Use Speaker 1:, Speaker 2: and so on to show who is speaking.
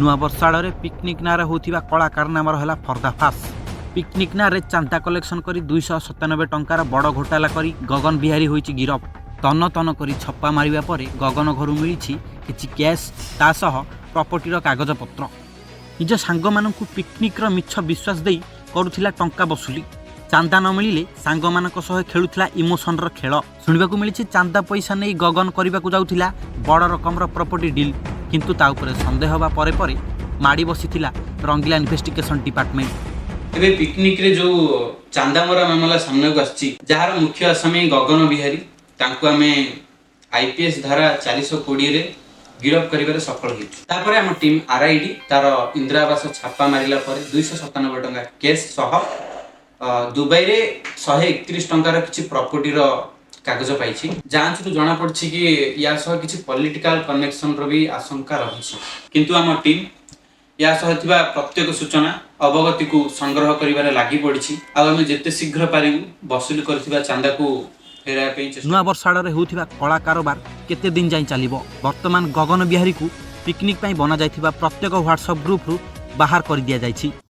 Speaker 1: ନୂଆ ବର୍ଷ ଆଡ଼ରେ ପିକନିକ୍ ନାଁରେ ହେଉଥିବା କଳା କାରନାମାର ହେଲା ପର୍ଦ୍ଦାଫାଶ। ପିକନିକ୍ ନାଁରେ ଚାନ୍ଦା କଲେକ୍ସନ କରି 297 ଟଙ୍କାର ବଡ଼ ଘୋଟାଲା କରି ଗଗନ ବିହାରୀ ହୋଇଛି ଗିରଫ। ତନ ତନ କରି ଛପା ମାରିବା ପରେ ଗଗନ ଘରୁ ମିଳିଛି କିଛି କ୍ୟାସ୍ ତା ସହ ପ୍ରପର୍ଟିର କାଗଜପତ୍ର। ନିଜ ସାଙ୍ଗମାନଙ୍କୁ ପିକନିକ୍ର ମିଛ ବିଶ୍ୱାସ ଦେଇ କରୁଥିଲା ଟଙ୍କା ବସୁଲି। ଚାନ୍ଦା ନ ମିଳିଲେ ସାଙ୍ଗମାନଙ୍କ ସହ ଖେଳୁଥିଲା ଇମୋସନର ଖେଳ। ଶୁଣିବାକୁ ମିଳିଛି ଚାନ୍ଦା ପଇସା ନେଇ ଗଗନ କରିବାକୁ ଯାଉଥିଲା ବଡ଼ ରକମର ପ୍ରପର୍ଟି ଡିଲ୍, କିନ୍ତୁ ତା ଉପରେ ସନ୍ଦେହ ହେବା ପରେ ପରେ ମାଡ଼ି ବସିଥିଲା ରଙ୍ଗିଲା ଇନଭେଷ୍ଟିଗେସନ ଡିପାର୍ଟମେଣ୍ଟ।
Speaker 2: ଏବେ ପିକନିକ୍ରେ ଯେଉଁ ଚାନ୍ଦାମରା ମାମଲା ସାମ୍ନାକୁ ଆସିଛି, ଯାହାର ମୁଖ୍ୟ ଆସାମୀ ଗଗନ ବିହାରୀ, ତାଙ୍କୁ ଆମେ IPS ଧାରା 420ରେ ଗିରଫ କରିବାରେ ସଫଳ ହୋଇଛୁ। ତାପରେ ଆମ ଟିମ୍ RID ତାର ଇନ୍ଦିରା ଆବାସ ଛାପା ମାରିଲା ପରେ 297 ଟଙ୍କା କେସ୍ ସହ ଦୁବାଇରେ 131 ଟଙ୍କାର କିଛି ପ୍ରପର୍ଟିର କାଗଜ ପାଇଛି। ଯାଞ୍ଚରୁ ଜଣାପଡ଼ିଛି କି ୟା ସହ କିଛି ପଲିଟିକାଲ କନେକ୍ସନର ବି ଆଶଙ୍କା ରହିଛି, କିନ୍ତୁ ଆମ ଟିମ୍ या सह थिबा प्रत्येक सूचना अवगति को संग्रह करिबारे लागि पड़िछि। आ हम जेते शीघ्र पारिबु वसूल करथिबा चांदा को फेराय पे चेष्टा।
Speaker 1: नुआ वर्ष आड़े होउथिबा कला कारोबार केते दिन जाई चलिबो? वर्तमान गगन बिहारी को पिकनिक पई बना जायथिबा प्रत्येक व्हाट्सएप ग्रुप रु बाहर कर दिया जायछि।